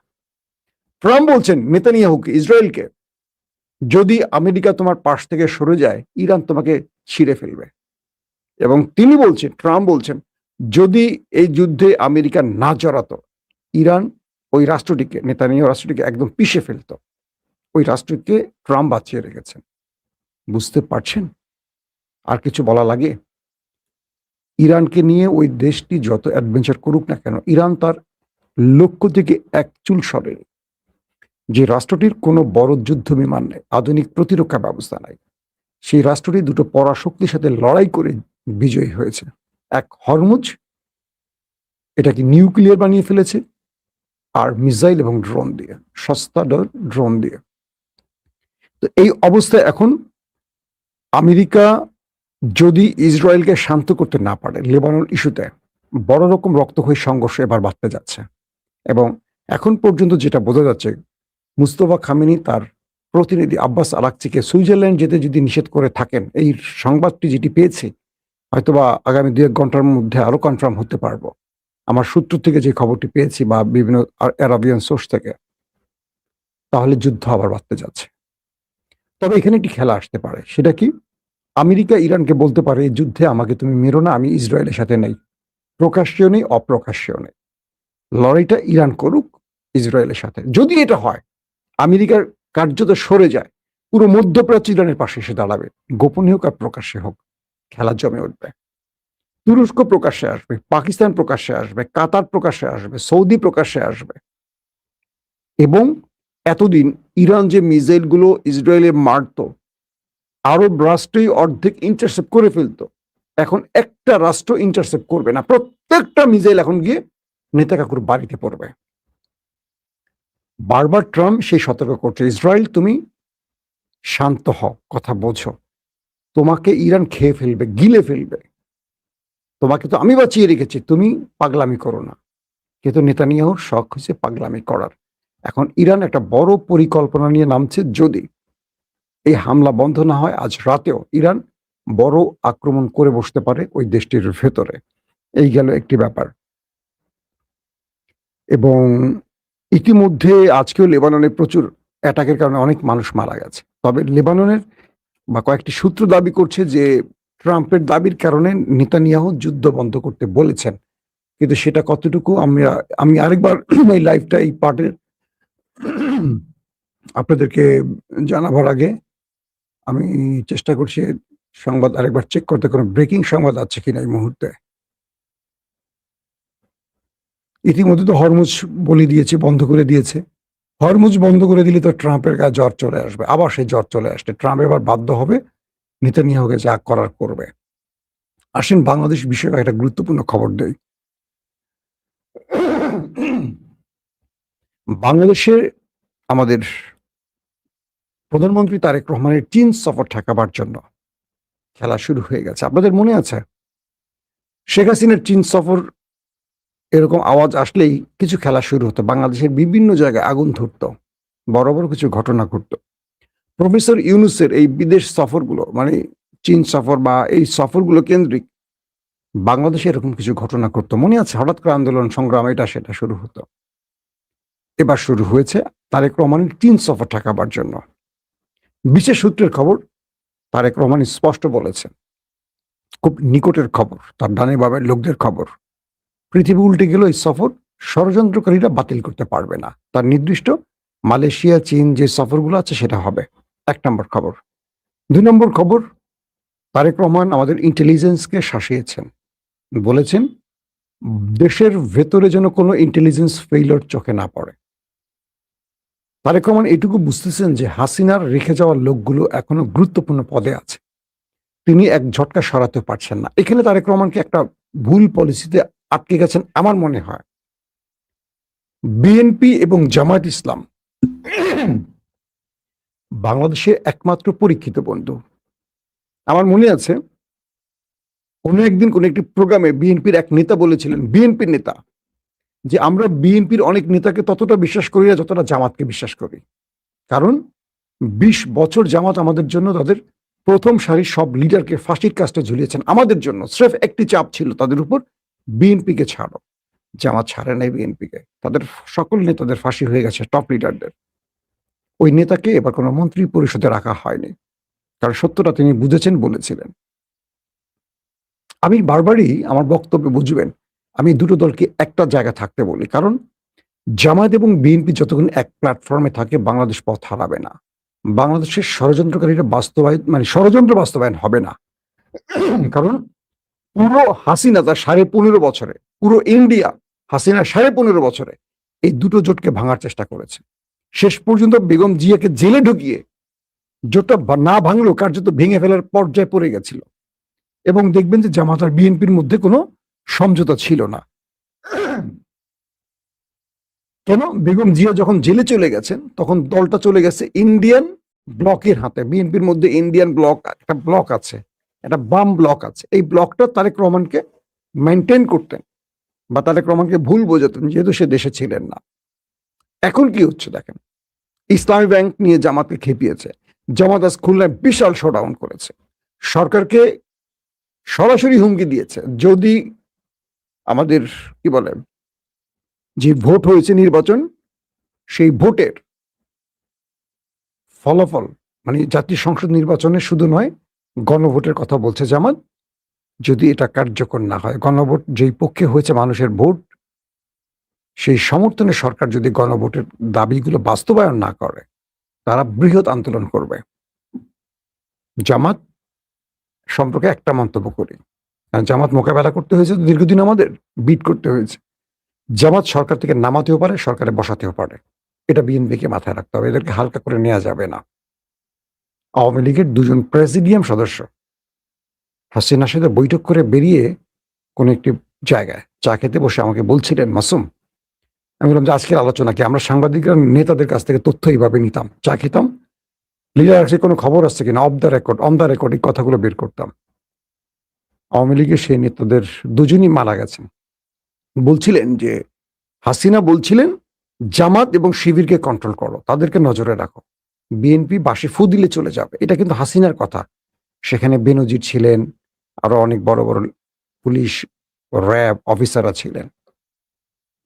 ট্রাম্প বলছেন নেতানিয়াহুকে, ইসরায়েলকে, যদি আমেরিকা তোমার পাশ থেকে সরে যায় ইরান তোমাকে ছিঁড়ে ফেলবে। এবং তিনি বলছেন, ট্রাম্প বলছেন, যদি এই যুদ্ধে আমেরিকা না জড়াতো ইরান ওই রাষ্ট্রটিকে, নেতানিয়াহু রাষ্ট্রটিকে একদম পিষে ফেলতো। ওই রাষ্ট্রকে ট্রাম্প বাঁচিয়ে রেখেছেন। বুঝতে পারছেন? আর কিছু বলা লাগে? ইরানকে নিয়ে ওই দেশটি যত অ্যাডভেঞ্চার করুক না কেন, ইরান তার লক্ষ্য থেকে এক চুল সরেনি। যে রাষ্ট্রটির কোনো বড় যুদ্ধ বিমান নেই, আধুনিক প্রতিরক্ষা ব্যবস্থা নাই, সেই রাষ্ট্রটি দুটো পরাশক্তির সাথে লড়াই করে বিজয়ী হয়েছে। এক হরমুজ, এটাকে নিউক্লিয়ার বানিয়ে ফেলেছে, আর মিসাইল এবং ড্রোন দিয়ে, সস্তা ড্রোন দিয়ে। তো এই অবস্থায় এখন আমেরিকা যদি ইসরায়েলকে শান্ত করতে না পারে, লেবানন ইস্যুতে বড় রকম রক্তক্ষয়ী সংঘর্ষ এবার বাড়তে যাচ্ছে। এবং এখন পর্যন্ত যেটা বোঝা যাচ্ছে, মুস্তফা খামেনি তার প্রতিনিধি আব্বাস আরাকচিকে সুইজারল্যান্ড যেতে যদি নিষেধ করে থাকেন, এই সংবাদটি যেটি পেয়েছি, হয়তোবা আগামী 2-1 ঘন্টার মধ্যে আরো কনফার্ম হতে পারবো, আমার সূত্র থেকে যে খবরটি পেয়েছি বা বিভিন্ন আরাবিয়ান সোর্স থেকে, তাহলে যুদ্ধ আবার বাড়তে যাচ্ছে। তবে এখানে একটি খেলা আসতে পারে। সেটা কি? আমেরিকা ইরানকে বলতে পারে এই যুদ্ধে আমাকে তুমি মেরো না, আমি ইসরায়েলের সাথে নেই, প্রকাশ্যেও নেই, অপ্রকাশ্যেও নেই, লড়াইটা ইরান করুক ইসরায়েলের সাথে। যদি এটা হয়, আমেরিকার কার্যত সরে যায়, পুরো মধ্যপ্রাচ্য ইরানের পাশে এসে দাঁড়াবে, গোপনে হোক আর প্রকাশ্যে হোক, খেলা জমে উঠবে। তুরস্ক প্রকাশ্যে আসবে, পাকিস্তান প্রকাশ্যে আসবে, কাতার প্রকাশ্যে আসবে, সৌদি প্রকাশ্যে আসবে। এবং এতদিন ইরান যে মিসাইলগুলো ইসরায়েলে মারত, আরব রাষ্ট্রই অর্ধেক ইন্টারসেপ্ট করে ফেলতো, এখন একটা রাষ্ট্র ইন্টারসেপ্ট করবে না, প্রত্যেকটা মিসাইল এখন গিয়ে নেতাকাকুর বাড়িতে পড়বে। বারবার ট্রাম্প সেই সতর্ক করছে, ইসরায়েল তুমি শান্ত হও, কথা বোঝো, তোমাকে ইরান খেয়ে ফেলবে, গিলে ফেলবে, তোমাকে তো আমি বাঁচিয়ে রেখেছি, তুমি পাগলামি করো না। কিন্তু নেতানিয়াহুর শখ হচ্ছে পাগলামি করার। এখন ইরান একটা বড় পরিকল্পনা নিয়ে নামছে, যদি এই হামলা বন্ধ না হয় আজ রাতেও ইরান বড় আক্রমণ করে বসতে পারে ওই দেশটির ভেতরে। এই গেল একটি ব্যাপার। এবং ইতিমধ্যে আজকেও লেবাননে প্রচুর অ্যাটাকের কারণে অনেক মানুষ মারা গেছে। তবে লেবাননের বা কয়েকটি সূত্র দাবি করছে যে ট্রাম্পের দাবির কারণে নেতানিয়াহু যুদ্ধ বন্ধ করতে বলেছেন, কিন্তু সেটা কতটুকু আমি আরেকবার এই লাইভটা এই পার্টের আপনাদেরকে জানাবার আগে আমি চেষ্টা করছি সংবাদ আরেকবার চেক করতে, কোনো ব্রেকিং সংবাদ আছে কিনা এই মুহূর্তে। ইতিমধ্যে তো হরমুজ বলে দিয়েছে, বন্ধ করে দিয়েছে। হরমুজ বন্ধ করে দিলে তো ট্রাম্পের গায়ে জ্বর চলে আসবে, আবার সেই জ্বর চলে আসবে, ট্রাম্প এবার বাধ্য হবে নেতানিয়াহুকে যা করার করবে। আসেন বাংলাদেশ বিষয়ে একটা গুরুত্বপূর্ণ খবর দেই। বাংলাদেশে আমাদের প্রধানমন্ত্রী তারেক রহমানের চীন সফর ঠেকাবার জন্য খেলা শুরু হয়ে গেছে। আপনাদের মনে আছে শেখ হাসিনার চীন সফর এরকম আওয়াজ আসলেই কিছু খেলা শুরু হতো, বাংলাদেশের বিভিন্ন জায়গায় আগুন ধরতো, বড় বড় কিছু ঘটনা ঘটতো। প্রফেসর ইউনূসের এই বিদেশ সফরগুলো, মানে চীন সফর বা এই সফরগুলো কেন্দ্রিক বাংলাদেশে এরকম কিছু ঘটনা ঘটতো, মনে আছে? হঠাৎ করে আন্দোলন সংগ্রাম এটা সেটা শুরু হতো। এবার শুরু হয়েছে তারেক রহমানের চীন সফর ঠেকাবার জন্য। বিশেষ সূত্রের খবর, তারেক রহমান স্পষ্ট বলেছেন, খুব নিকটের খবর, তার ডানে বামের লোকদের খবর, পৃথিবী উল্টে গেল এই সফর ষড়যন্ত্রকারীরা বাতিল করতে পারবে না। তার নির্দিষ্ট মালয়েশিয়া, চীন যে সফরগুলো আছে সেটা হবে। 1 নম্বর খবর। 2 নম্বর খবর, তারেক রহমান আমাদের ইন্টেলিজেন্সকে শাসিয়েছেন, বলেছেন দেশের ভেতরে যেন কোনো ইন্টেলিজেন্স ফেইলর চোখে না পড়ে। তারেক রহমান এটুকু বুঝতেছেন যে হাসিনার রেখে যাওয়া লোকগুলো এখনো গুরুত্বপূর্ণ পদে আছে, তিনি এক ঝটকা সরাতে পারছেন না। এখানে তারেক রহমানকে একটা ভুল পলিসিতে আটকে গেছেন আমার মনে হয়। বিএনপি এবং জামায়াত ইসলাম বাংলাদেশের একমাত্র পরীক্ষিত বন্ধু। আমার মনে আছে কোনো একদিন কোন একটি প্রোগ্রামে বিএনপির এক নেতা বলেছিলেন, বিএনপির নেতা, যে আমরা বিএনপির অনেক নেতাকে ততটা বিশ্বাস করি না যতটা জামাতকে বিশ্বাস করি। কারণ 20 বছর জামাত আমাদের জন্য তাদের প্রথম সারির সব লিডারকে ফাঁসির কাজটা ঝুলিয়েছেন আমাদের জন্য। স্রেফ একটি চাপ ছিল তাদের উপর, বিএনপিকে ছাড়ো। জামাত ছাড়ে নাই বিএনপিকে, তাদের সকল নেতাদের ফাঁসি হয়ে গেছে, টপ লিডারদের। ওই নেতাকে এবার কোনো মন্ত্রী পরিষদে রাখা হয়নি, কারণ সত্যটা তিনি বুঝেছেন, বলেছিলেন। আমি বারবারই আমার বক্তব্যে বুঝবেন, আমি দুটো দলকে একটা জায়গা থাকতে বলি, কারণ জামায়াত এবং বিএনপি যতক্ষণ এক প্ল্যাটফর্মে থাকে বাংলাদেশ পথ হারাবে না। বাংলাদেশের ষড়যন্ত্রকারীরা ষড়যন্ত্র বাস্তবায়ন হবে না। কারণ পুরো হাসিনা তার 15.5 বছরে, পুরো ইন্ডিয়া হাসিনা 15.5 বছরে এই দুটো জোটকে ভাঙার চেষ্টা করেছে। শেষ পর্যন্ত বেগম জিয়াকে জেলে ঢুকিয়ে জোটটা না ভাঙলেও কার্যত ভেঙে ফেলার পর্যায়ে পড়ে গেছিল। এবং দেখবেন যে জামাত আর বিএনপির মধ্যে কোনো সমঝোতা ছিল না। কেন? বেগম জিয়া যখন জেলে চলে গেছেন তখন দলটা চলে গেছে ইন্ডিয়ান ব্লকের হাতে। বিএনপির মধ্যে ইন্ডিয়ান ব্লক, একটা ব্লক আছে, একটা বাম ব্লক আছে। এই ব্লকটা তারেক রহমানকে মেনটেন করতেন বা তারেক রহমানকে ভুল বোঝাতেন, যেহেতু সে দেশে ছিলেন না। এখন কি হচ্ছে দেখেন, ইসলামী ব্যাংক নিয়ে জামাতকে খেপিয়েছে, জামাত আজ খুলনায় বিশাল শোডাউন করেছে, সরকারকে সরাসরি হুমকি দিয়েছে, যদি আমাদের কি বলে যে ভোট হয়েছে নির্বাচন, সেই ভোটের ফলাফল, মানে জাতীয় সংসদ নির্বাচনে শুধু নয়, গণভোটের কথা বলছে জামাত, যদি এটা কার্যকর না হয়, গণভোট যেই পক্ষে হয়েছে মানুষের ভোট, সেই সমর্থনে সরকার যদি গণভোটের দাবিগুলো বাস্তবায়ন না করে, তারা বৃহৎ আন্দোলন করবে। জামাত সম্পর্কে একটা মন্তব্য করি। কারণ জামাত মোকাবেলা করতে হয়েছে তো দীর্ঘদিন, আমাদের বিট করতে হয়েছে। জামাত সরকার থেকে নামাতেও পারে, সরকারে বসাতেও পারে। এটা বিএনপিকে মাথায় রাখতে হবে, এদেরকে হালকা করে নেওয়া যাবে না। আওয়ামী লীগের 2জন প্রেসিডিয়াম সদস্য হাসিনার সাথে বৈঠক করে বেরিয়ে কোন একটি জায়গায় চা খেতে বসে আমাকে বলছিলেন, মাসুম, আমি বললাম যে আজকের আলোচনা কি? আমরা সাংবাদিকরা নেতাদের কাছ থেকে তথ্য এইভাবে নিতাম, চা খেতাম, লিডার আছে কোনো খবর আসছে কিনা, of the record, on the record, এই কথাগুলো বের করতাম। আওয়ামী লীগের সেই নেতাদের 2জনই মারা গেছেন। বলছিলেন যে হাসিনা বলছিলেন জামাত এবং শিবিরকে কন্ট্রোল করো, তাদেরকে নজরে রাখো, বিএনপি বাসি ফু দিলে চলে যাবে। এটা কিন্তু হাসিনার কথা। সেখানে বেনজির ছিলেন, আরো অনেক বড় বড় পুলিশ, র্যাব অফিসাররা ছিলেন,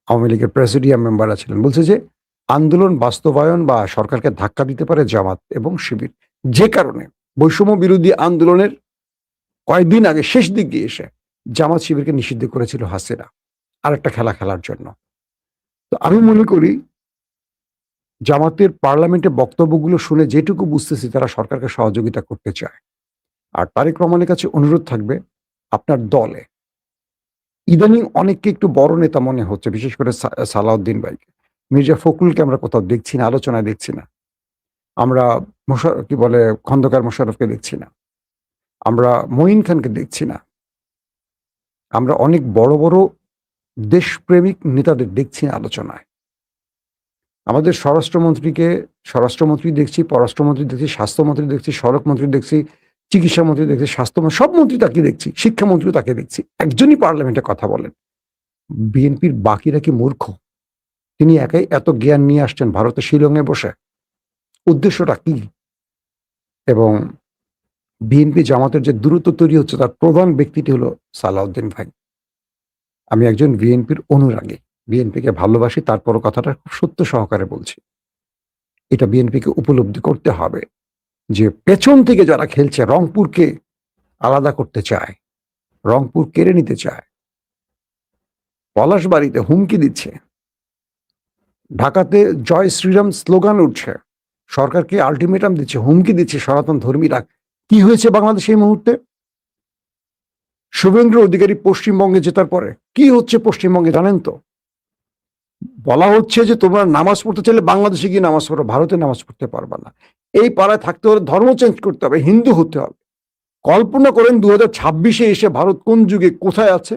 আওয়ামী লীগের প্রেসিডিয়াম মেম্বাররা ছিলেন। বলছে যে আন্দোলন বাস্তবায়ন বা সরকারকে ধাক্কা দিতে পারে জামাত এবং শিবির। যে কারণে বৈষম্য বিরোধী আন্দোলনের কয়েকদিন আগে শেষ দিকে এসে জামাত শিবিরকে নিষিদ্ধ করেছিল হাসিনা আরেকটা খেলা খেলার জন্য। তো আমি মনে করি জামাতের পার্লামেন্টে বক্তব্যগুলো শুনে যেটুকু বুঝতেছি তারা সরকারকে সহযোগিতা করতে চায়। আর তারেক রহমানের কাছে অনুরোধ থাকবে, আপনার দলে ইদানিং অনেককে একটু বড় নেতা মনে হচ্ছে, বিশেষ করে সালাউদ্দিন ভাইকে। মির্জা ফখরুলকে আমরা কোথাও দেখছি না, আলোচনায় দেখছি না। আমরা কি বলে খন্দকার মোশাররফকে দেখছি না, আমরা মঈন খানকে দেখছি না, আমরা অনেক বড় বড় দেশপ্রেমিক নেতাদের দেখছি না আলোচনায়। আমাদের স্বরাষ্ট্রমন্ত্রী দেখছি, পররাষ্ট্রমন্ত্রী দেখছি, স্বাস্থ্যমন্ত্রী দেখছি, সড়ক মন্ত্রী দেখছি, চিকিৎসা মন্ত্রী দেখছি, স্বাস্থ্যমন্ত্রী, সব মন্ত্রী তাকে দেখছি, শিক্ষামন্ত্রী তাকে দেখছি, একজনই পার্লামেন্টে কথা বলেন। বিএনপির বাকিরা কি মূর্খ? তিনি একাই এত জ্ঞান নিয়ে আসছেন ভারতে শিলংয়ে বসে, উদ্দেশ্যটা কি? এবং বিএনপি জামাতের যে দূরত্ব তৈরি হচ্ছে তার প্রধান ব্যক্তিটি হলো সালাউদ্দিন ভাই। আমি একজন বিএনপির অনুরাগী, বিএনপিকে ভালোবাসি, তারপরও কথাটা খুব সত্য সহকারে বলছি। এটা বিএনপিকে উপলব্ধি করতে হবে যে পেছন থেকে যারা খেলছে, রংপুরকে আলাদা করতে চায়, রংপুর কেড়ে নিতে চায়, পলাশবাড়িতে হুমকি দিচ্ছে, ঢাকাতে জয় শ্রীরাম স্লোগান উঠছে, সরকারকে আলটিমেটাম দিচ্ছে, হুমকি দিচ্ছে সনাতন ধর্মীরা। কি হয়েছে বাংলাদেশে এই মুহূর্তে? শুভেন্দু অধিকারী পশ্চিমবঙ্গে জেতার পরে কি হচ্ছে পশ্চিমবঙ্গে জানেন তো? বলা হচ্ছে যে তোমরা নামাজ পড়তে চাইলে বাংলাদেশে গিয়ে নামাজ পড়ো, ভারতে নামাজ পড়তে পারবা না। এই পাড়ায় থাকতে হলে ধর্ম চেঞ্জ করতে হবে, হিন্দু হতে হবে। কল্পনা করেন 2026-এ এসে ভারত কোন যুগে কোথায় আছে।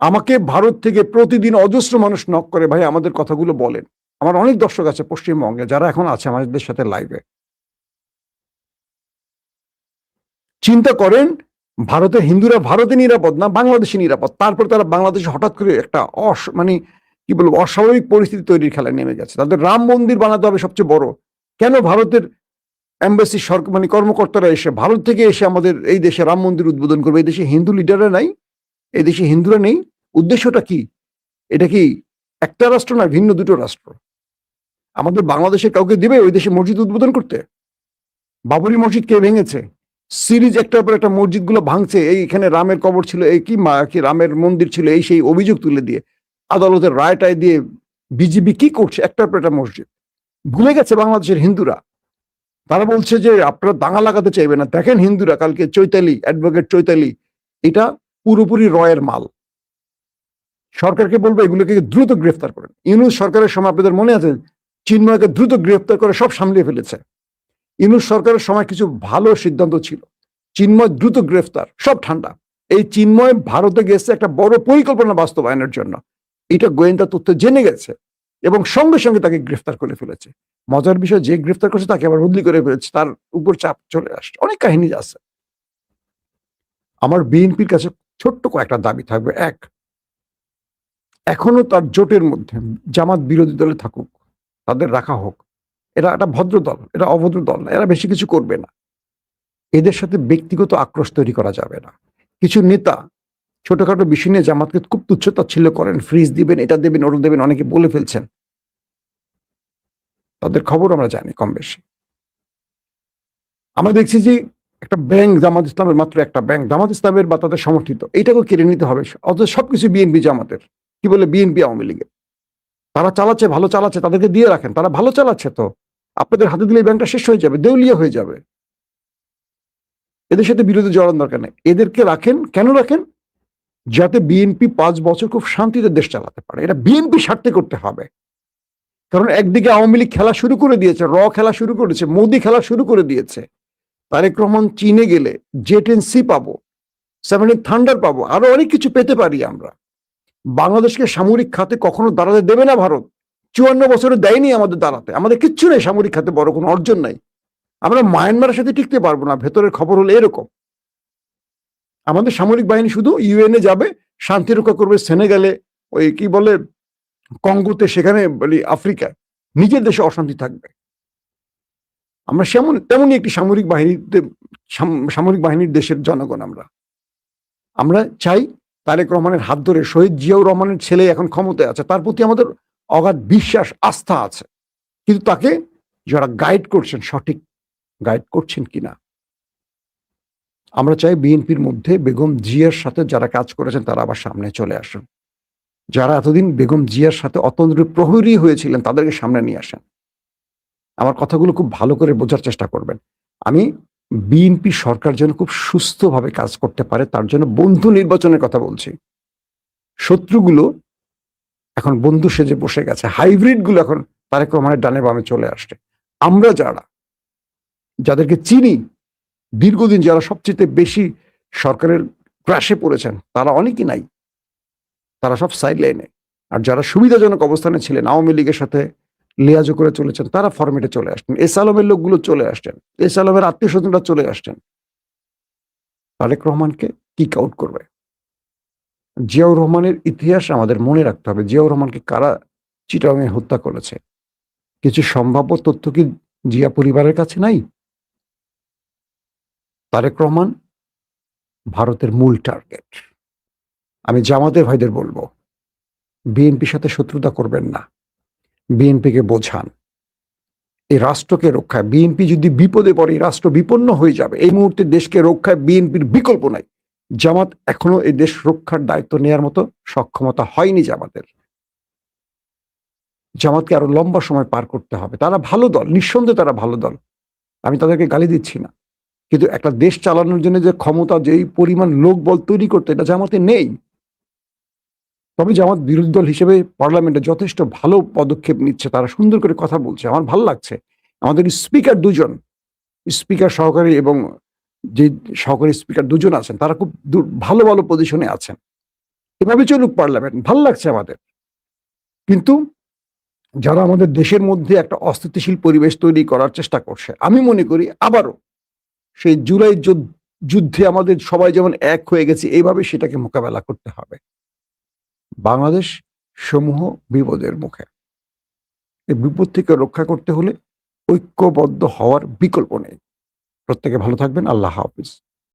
আমাকে ভারত থেকে প্রতিদিন অজস্র মানুষ নক করে, ভাই আমাদের কথাগুলো বলেন। আমার অনেক দর্শক আছে পশ্চিমবঙ্গে যারা এখন আছে আমাদের সাথে লাইভে। চিন্তা করেন, ভারতের হিন্দুরা ভারতে নিরাপদ না, বাংলাদেশে নিরাপদ। তারপর তারা বাংলাদেশে হঠাৎ করে একটা মানে কি বলবো অস্বাভাবিক পরিস্থিতি তৈরির খেলায় নেমে গেছে। তাদের রাম মন্দির বানাতে হবে সবচেয়ে বড়। কেন ভারতের এম্বাসি সরকার মানে কর্মকর্তারা এসে ভারত থেকে এসে আমাদের এই দেশে রাম মন্দির উদ্বোধন করবে? এই দেশে হিন্দু লিডাররা নাই, এই দেশে হিন্দুরা নেই। উদ্দেশ্যটা কি? এটা কি একটা রাষ্ট্র না ভিন্ন দুটো রাষ্ট্র? আমাদের বাংলাদেশে কাউকে দিবে ওই দেশে মসজিদ উদ্বোধন করতে? বাবরি মসজিদ কে ভেঙেছে? সিরিজ একটার পর একটা মসজিদ গুলো ভাঙছে। এই এখানে রামের কবর ছিল, এই কি রামের মন্দির ছিল, এই সেই অভিযোগ তুলে দিয়ে আদালতের রায়টায় দিয়ে বিজিবি কি করছে? একটার পর একটা মসজিদ ভুলে গেছে বাংলাদেশের হিন্দুরা। তারা বলছে যে আপনারা দাঙ্গা লাগাতে চাইবে না। দেখেন হিন্দুরা কালকে চৈতালি, অ্যাডভোকেট চৈতালি, এটা পুরোপুরি রয়ের মাল। সরকারকে বলবো এগুলোকে দ্রুত গ্রেফতার করেন। ইউনূস সরকারের সময় আপনাদের মনে আছে চিন্ময়কে দ্রুত গ্রেফতার করে সব সামলিয়ে ফেলেছে। ইউনূস সরকারের সময় কিছু ভালো সিদ্ধান্ত ছিল, চিন্ময় দ্রুত গ্রেফতার, সব ঠান্ডা। এই চিন্ময় ভারতে গেছে একটা বড় পরিকল্পনা বাস্তবায়নের জন্য, এটা গোয়েন্দা তথ্য জেনে গেছে এবং সঙ্গে সঙ্গে তাকে গ্রেফতার করে ফেলেছে। মজার বিষয়, যে গ্রেফতার করছে তাকে আবার বদলি করে ফেলেছে, তার উপর চাপ চলে আসছে। অনেক কাহিনী আছে। আমার বিএনপির কাছে ছোট্ট কয়েকটা দাবি থাকবে। এক, এখনো তার জোটের মধ্যে জামাত বিরোধী দলে থাকুক, তাদের রাখা হোক। এরা একটা ভদ্র দল, এরা অভদ্র দল না, এরা বেশি কিছু করবে না। এদের সাথে ব্যক্তিগত আক্রোশ তৈরি করা যাবে না। কিছু নেতা ছোটখাটো বিষয় নিয়ে জামাতকে খুব তুচ্ছ-তাচ্ছিল্য করেন, ফ্রিজ দিবেন, এটা দেবেন, ওটা দেবেন, অনেকে বলে ফেলছেন। তাদের খবর আমরা জানি কম বেশি। আমরা দেখছি যে একটা ব্যাংক জামাত ইসলামের, মাত্র একটা ব্যাংক জামাত ইসলামের বা তাদের সমর্থিত, এইটাকেও কেড়ে নিতে হবে। অথচ সবকিছু বিএনপি জামাতের, কি বলে বিএনপি আওয়ামী লীগের। তারা চালাচ্ছে, ভালো চালাচ্ছে, তাদেরকে দিয়ে রাখেন, তারা ভালো চালাচ্ছে। তো আপনাদের হাতে দিলে এই ব্যাংকটা শেষ হয়ে যাবে, দেউলিয়া হয়ে যাবে। এদের সাথে বিরোধী জড়ানোর দরকার নেই। এদেরকে রাখেন, কেন রাখেন? যাতে বিএনপি 5 বছর খুব শান্তিতে দেশ চালাতে পারে। এটা বিএনপি স্বার্থে করতে হবে। কারণ একদিকে আওয়ামী লীগ খেলা শুরু করে দিয়েছে, খেলা শুরু করেছে, মোদি খেলা শুরু করে দিয়েছে। তারেক রহমান চীনে গেলে জেট-এন-সি পাবো, 7 থান্ডার পাবো, আরো অনেক কিছু পেতে পারি আমরা। বাংলাদেশকে সামরিক খাতে কখনো দাঁড়াতে দেবে না ভারত। 54 বছরে দেয়নি আমাদের দাঁড়াতে। আমাদের কিচ্ছু নেই সামরিক খাতে, বড় কোনো অর্জন নাই। আমরা মায়ানমারের সাথে টিকতে পারবো না। ভেতরের খবর হলো এরকম। আমাদের সামরিক বাহিনী শুধু ইউএনএ যাবে, শান্তি রক্ষা করবে সেনেগালে, ওই কি বলে কঙ্গোতে, সেখানে বলি আফ্রিকায়, নিজের দেশে অশান্তি থাকবে। আমরা তেমনই একটি সামরিক বাহিনীর দেশের জনগণ আমরা চাই তারেক রহমানের হাত ধরে শহীদ জিয়াউর রহমানের ছেলে এখন ক্ষমতায় আছে, তার প্রতি আমাদের অগাধ বিশ্বাস, আস্থা আছে। কিন্তু তাকে যারা গাইড করছেন, সঠিক গাইড করছেন কিনা। আমরা চাই বিএনপির মধ্যে বেগম জিয়ার সাথে যারা কাজ করেছেন তারা আবার সামনে চলে আসেন। যারা এতদিন বেগম জিয়ার সাথে অতন্দ্র প্রহরী হয়েছিলেন তাদেরকে সামনে নিয়ে আসেন। আমার কথাগুলো খুব ভালো করে বোঝার চেষ্টা করবেন। আমি বিএনপি সরকার যেন খুব সুস্থভাবে কাজ করতে পারে তার জন্য বন্ধু নির্বাচনের কথা বলছি। শত্রুগুলো এখন বন্ধু সেজে বসে গেছে, হাইব্রিড গুলো এখন তারেক রহমানের ডানে বামে চলে আসছে। আমরা যাদেরকে চিনি, দীর্ঘদিন যারা সবচেয়ে বেশি সরকারের ক্রাশে পড়েছেন, তারা অনেকেই নাই, তারা সব সাইড লাইনে। আর যারা সুবিধাজনক অবস্থানে ছিলেন, আওয়ামী লীগের সাথে লিয়াজো করে চলেছেন, তারা ফরমেটে চলে আসছেন। এস আলমের লোকগুলো চলে আসছেন, এস আলমের আত্মীয় স্বজনরা চলে আসছেন। তারেক রহমানকে কিক আউট করবে। জিয়াউর রহমানের ইতিহাস আমাদের মনে রাখতে হবে। জিয়াউর রহমানকে কারা চিটাগাংয়ে হত্যা করেছে, কিছু সম্ভাব্য তথ্য কি জিয়া পরিবারের কাছে নাই? তারেক রহমান ভারতের মূল টার্গেট। আমি জামাতের ভাইদের বলবো, বিএনপির সাথে শত্রুতা করবেন না, বিএনপিকে বোঝান। এই রাষ্ট্রকে রক্ষায় বিএনপি যদি বিপদে পড়ে, রাষ্ট্র বিপন্ন হয়ে যাবে। এই মুহূর্তে দেশকে রক্ষায় বিএনপির বিকল্প নাই। জামাত এখনো এই দেশ রক্ষার দায়িত্ব নেওয়ার মতো সক্ষমতা হয়নি জামাতের। জামাতকে আরো লম্বা সময় পার করতে হবে। তারা ভালো দল, নিঃসন্দেহে তারা ভালো দল, আমি তাদেরকে গালি দিচ্ছি না। কিন্তু একটা দেশ চালানোর জন্য যে ক্ষমতা, যেই পরিমাণ লোক বল তৈরি করতে, এটা জামাতে নেই। তবে জামাত বিরোধী দল হিসেবে পার্লামেন্টে যথেষ্ট ভালো পদক্ষেপ নিচ্ছে, তারা সুন্দর করে কথা বলছে, আমার ভালো লাগছে। আমাদের স্পিকার দুজন, স্পিকার সহকারী এবং যে সহকারী স্পিকার দুজন আছেন, তারা খুব ভালো ভালো পজিশনে আছেন। এভাবে চলুক পার্লামেন্ট, ভালো লাগছে আমাদের। কিন্তু যারা আমাদের দেশের মধ্যে একটা অস্থিতিশীল পরিবেশ তৈরি করার চেষ্টা করছে, আমি মনে করি আবারও সেই জুলাই যুদ্ধে আমাদের সবাই যেমন এক হয়ে গেছে, এইভাবে সেটাকে মোকাবেলা করতে হবে। বাংলাদেশ সমূহ বিপদের মুখে। এই বিপদ থেকে রক্ষা করতে হলে ঐক্যবদ্ধ হওয়ার বিকল্প নেই। প্রত্যেকে ভালো থাকবেন। আল্লাহ হাফিজ।